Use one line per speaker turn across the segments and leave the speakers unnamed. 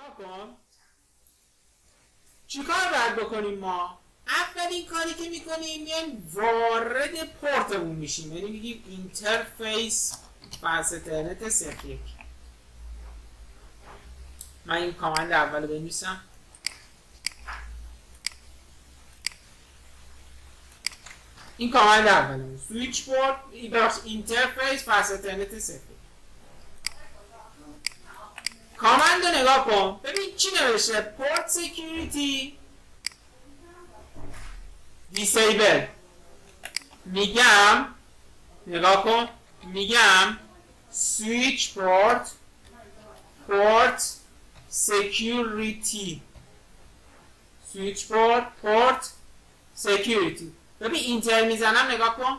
نگاه کن چیکار باید بکنیم ما؟ اولین کاری که میکنیم میایم وارد پورتمون میشیم، یعنی میگیم اینترفیس بس اینترنت 01. من این کامند اول بنویسم. این کامند اول سویچ بورد اینترفیس بس اینترنت 01. کامند رو نگاه کن ببین چی نوشته. پورت سکیوریتی دیسیبل. میگم نگاه کن میگم سویچ پورت سکیوریتی سویچ پورت سکیوریتی. ببین اینتر میزنم نگاه کن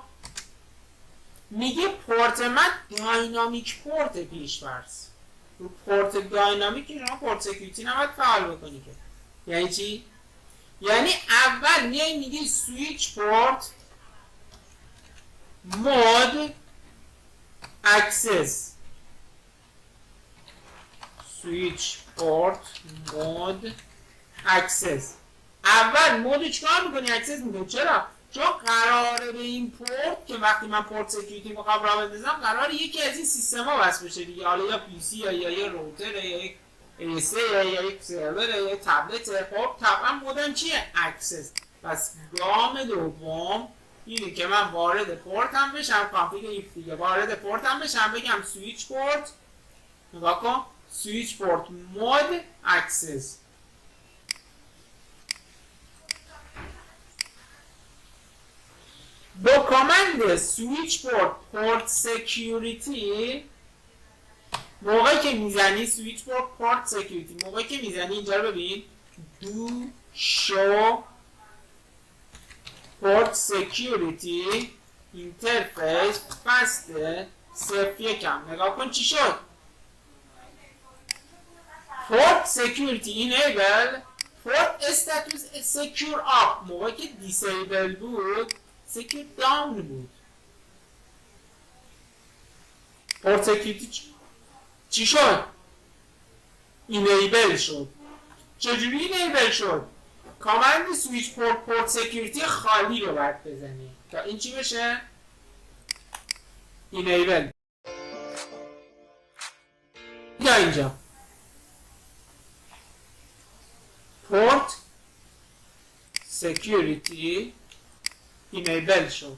میگه پورت من داینامیک پورت پیش‌فرض. رو پورت داینامیک شما پورت سکیوریتی نباید فعال بکنی که. یعنی چی؟ یعنی اول میای میگی سویچ پورت مود اکسس. سویچ پورت مود اکسس. اول مود چیکار میکنی؟ اکسس میکنی. چرا؟ چون قراره به این پورت که وقتی من پورت سکیوریتی میخوام راه بندازم قراره یکی از این سیستما وصل بشه دیگه. حالا یا پی سی یا یه روتر یا یک ایس یا یک سرور یا یک تبلت. خب طبعا مودم چیه؟ اکسس. پس گام دوم اینه که من وارد پورتم بشم، کانفیگ ایف دیگه، وارد پورتم بشم بگم سویچ پورت نگاه کن سویچ پورت مود اکسس. با کامند سویچ پورت سکیوریتی موقعی که میزنی سویچ پورت سکیوریتی موقعی که میزنی اینجا رو ببین دو شو پورت سکیوریتی اینترفیس بسته 01. نگاه کن چی شد. پورت سکیوریتی اینیبل پورت استاتوس سکیور آپ. موقعی که دیسیبل بود سکیور داون بود. پورت سکیوریتی چی شد؟ اینیبل شد. چجوری اینیبل شد؟ کامند سویچ پورت سکیوریتی خالی رو باید بزنی تا این چی بشه؟ اینیبل. یا اینجا پورت سکیوریتی اینیبل شد.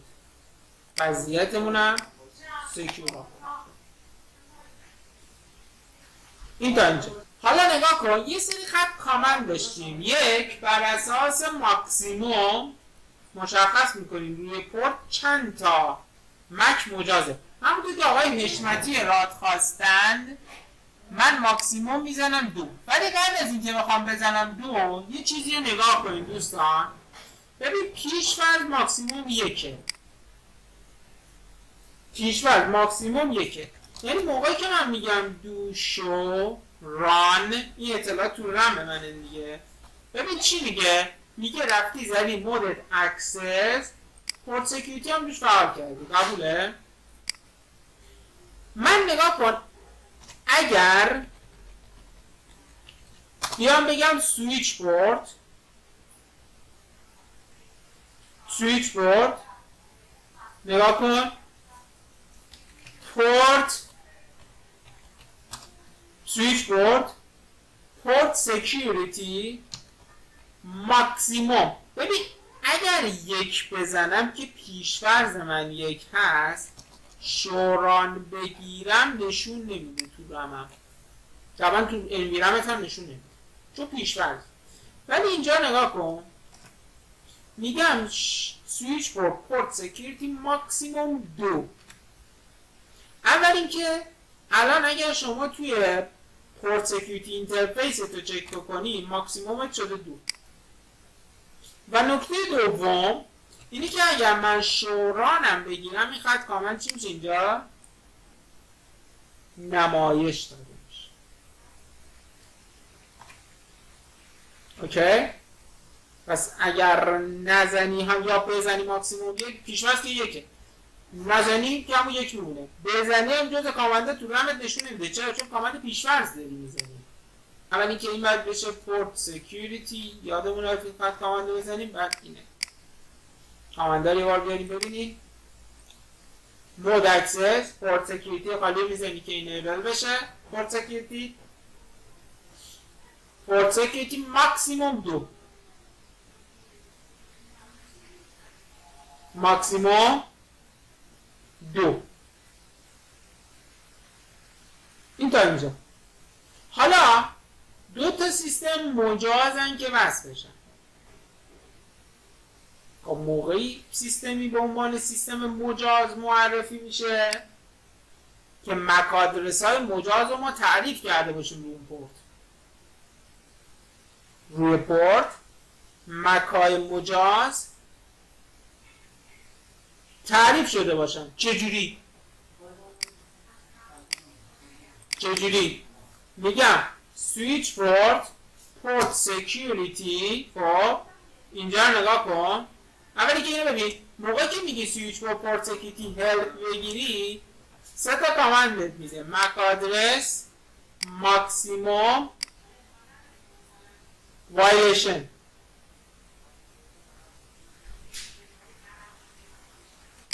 وضعیتمونم سکیور. این تا اینجا. حالا نگاه کن یه سری خط کامند داشتیم. یک بر اساس ماکسیموم مشخص میکنیم روی پورت چند تا مک مجازه. همونطور که آقای حشمتی راد خواستند من ماکسیموم میزنم 2. ولی قبل از اینکه بخوام بزنم 2 یه چیزی رو نگاه کنید دوستان. ببین پیش‌فرض ماکسیموم 1. پیش‌فرض ماکسیموم 1. یعنی موقعی که من میگم دو شو ران این اطلاعات تو رم منه دیگه. ببین چی میگه؟ میگه رفتی زدی مودت اکسس پورت سکیوریتی هم روش فعال کردی. قبوله؟ من نگاه کن اگر بیام بگم سویچ پورت نگاه کن پورت سویچ پورت سکیوریتی ماکسیموم. ببین اگر 1 بزنم که پیش‌فرض من 1 هست شوران بگیرم نشون نمیده تو رمم. طبعا تو انویرمنت هم نشون نمیده چون پیش‌فرض. ولی اینجا نگاه کن میگم سویچ پورت سکیوریتی ماکسیموم 2. اول اینکه الان اگر شما توی پورت سکیوریتی اینترفیس تو چک بکنی ماکسیمومت شده 2. و نکته دوم اینی که اگر من شورانم بگیرم این خط کامل چی میشه اینجا؟ نمایش داده میشه. اوکی؟ پس اگر نزنی هم یا بزنی ماکسیموم 1 پیش‌فرض که 1 نزنی که همون 1 میمونه. بزنی هم جز کامنده تو رمت نشون نمیده. چرا؟ چون کامند پیش‌فرض داری میزنی. اول اینکه این باید بشه پورت سکیوریتی، یادمون که فقط کاماندو بزنیم. بعد اینه کاماندو رو یه بار بیاریم ببینید. مود اکسس پورت سکیوریتی خالی میزنی که اینیبل بشه. پورت سکیوریتی ماکسیموم 2 ماکسیموم 2 این تا اینجا. حالا دو تا سیستم مجازن که وصل بشن. خب موقعی سیستمی به عنوان سیستم مجاز معرفی میشه که مک آدرس های مجاز رو ما تعریف کرده باشیم روی اون پورت. روی پورت مک های مجاز تعریف شده باشن. چجوری؟ میگم سویچ پورت سکیوریتی. خب اینجا نگاه کن. اولی که اینو ببین، موقعی که میگی سویچ پورت سکیوریتی هلپ بگیری 3 تا کامند بهت میده. مک آدرس، ماکسیموم، وایلیشن.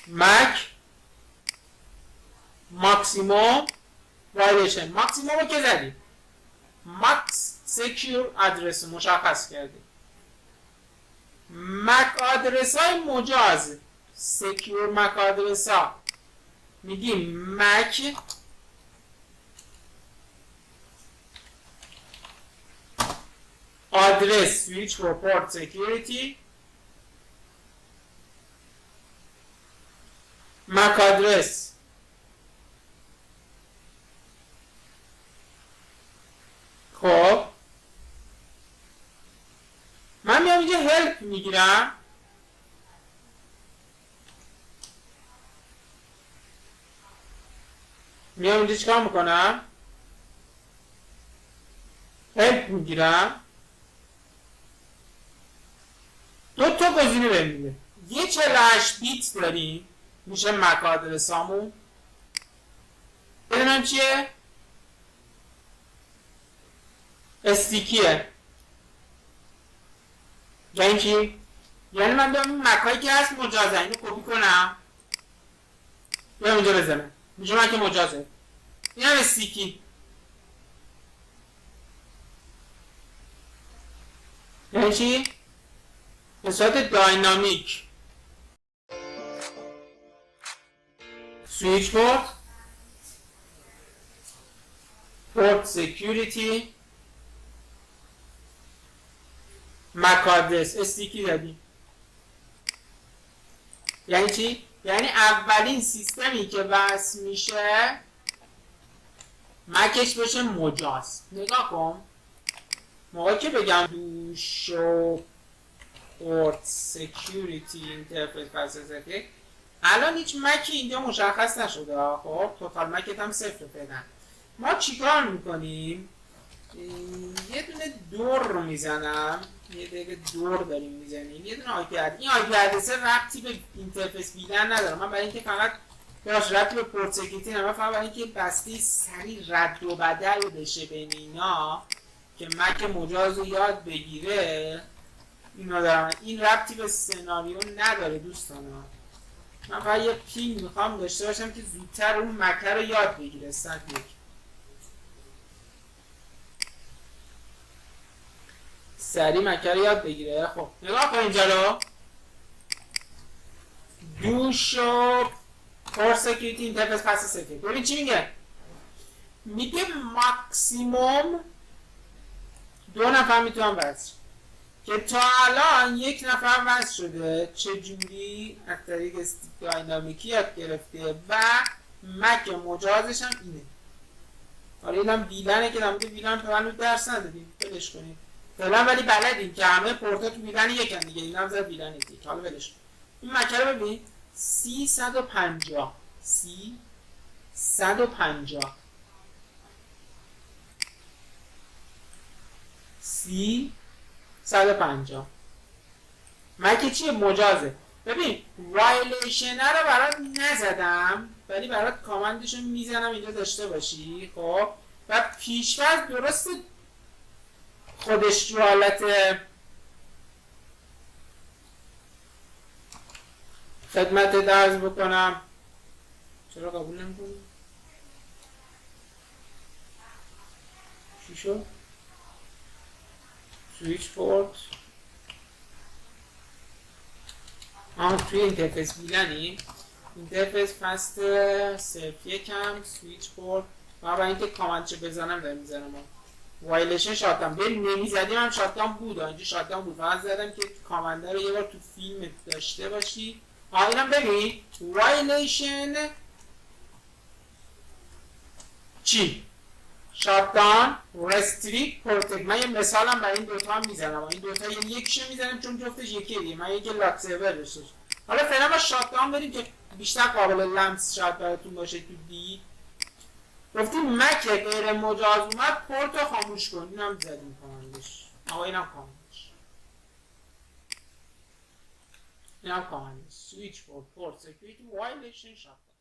مک، ماکسیموم، وایلیشن. ماکسیموم رو که زدی، ماکس سکیور آدرس مشخص کردی. مک آدرس های مجاز، سکیور مک آدرس ها، میگیم مک آدرس سویچ فور پورت سکیوریتی، مک آدرس خب من میام اینجا هلپ میگیرم. میام اینجا چیکار میکنم؟ هلپ میگیرم. 2 تا گزینه بهم میده. یه 48 بیت داریم میشه مک آدرسامون. بدونم چیه؟ استیکیه. یعنی چی؟ یعنی من بیام این مکایی که هست مجازه اینو کپی کنم بیام اینجا بزنم میشه من که مجازه. این هم استیکی. یعنی چی؟ به صورت داینامیک. سویچ پورت سکیوریتی، مک آدرس، استیکی دادیم. یعنی چی؟ یعنی اولین سیستمی که وصل میشه مکش بشه مجاز. نگاه کن موقعی که بگم دو شو پورت سکیوریتی اینترفیس فسیلیتی الان هیچ مکی اینجا مشخص نشده. خب توتال مکت هم 0 فعلا. ما چیکار میکنیم؟ یه دونه دور رو میزنم. یه دقیقه دور داریم میزنیم. یه دونه آی پی ادرس. این آی پی ادرس ربطی به اینترفیس بیدن نداره. من برای اینکه فقط براش ربطی به پورت سکیوریتی نداره، فقط برای اینکه بسته سریع رد و بدل بشه بین اینا که مک مجاز رو یاد بگیره اینو دارم. این ربطی به سناریو نداره دوستان. من فقط یه پینگ میخوام داشته باشم که زودتر اون مکه رو یاد بگیره. استاد یک سریع مکه رو یاد بگیره. خب نگاه کن اینجا رو. دو شو پورت سکیوریتی اینترفیس فسیلیتی. ببین چی میگه؟ میگه ماکسیموم 2 نفر میتونن وصل که تا الان 1 نفر وصل شده. چجوری؟ از طریق استیک داینامیکی یاد گرفته و مک مجازش هم اینه. حالا اینم ویلنه که در مورد ویلن تو درس ندادیم، ولش کنید فعلا، ولی بلدیم که همه پورتا تو ویلن یکن دیگه. این هم زد ویلن یک. حالا ولش کن. این مکه رو ببین 350 350 مکه چیه؟ مجازه. ببین وایلیشن رو برات نزدم ولی برات کامندشو میزنم اینجا داشته باشی. خب و پیش‌فرض درسته خودش تو حالت خدمت درز بکنم. چرا قبول نمی‌کنی؟ چی شد؟ سویچ پورت توی اینترفیس میلنی اینترفیس فست صرف یکم سویچ پورت و برای اینکه کامنتشو بزنم دارم میزنم وایلیشن شاتداون بریم نمیزدیم هم شاتداون بود اینجا شاتداون بود فقط زدم که کامنده رو یه بار تو فیلم داشته باشی. اینم ببین وایلیشن چی؟ شاتداون رستریکت پروتکت. من یه مثالم برای این دوتا هم میزنم این دوتا یکیشو میزنم چون جفتش یکیه دیگه من یکی لاک سرور داشته. حالا فعلا با شاتداون بریم که بیشتر قابل لمس شاید براتون باشه. تو دی گفتیم مک غیر مجاز اومد پورت رو خاموش کن. اینم زدیم کامندش. اینم کامندش. اینم کامندش. سویچ پورت سکیوریتی وایلیشن شاتداون.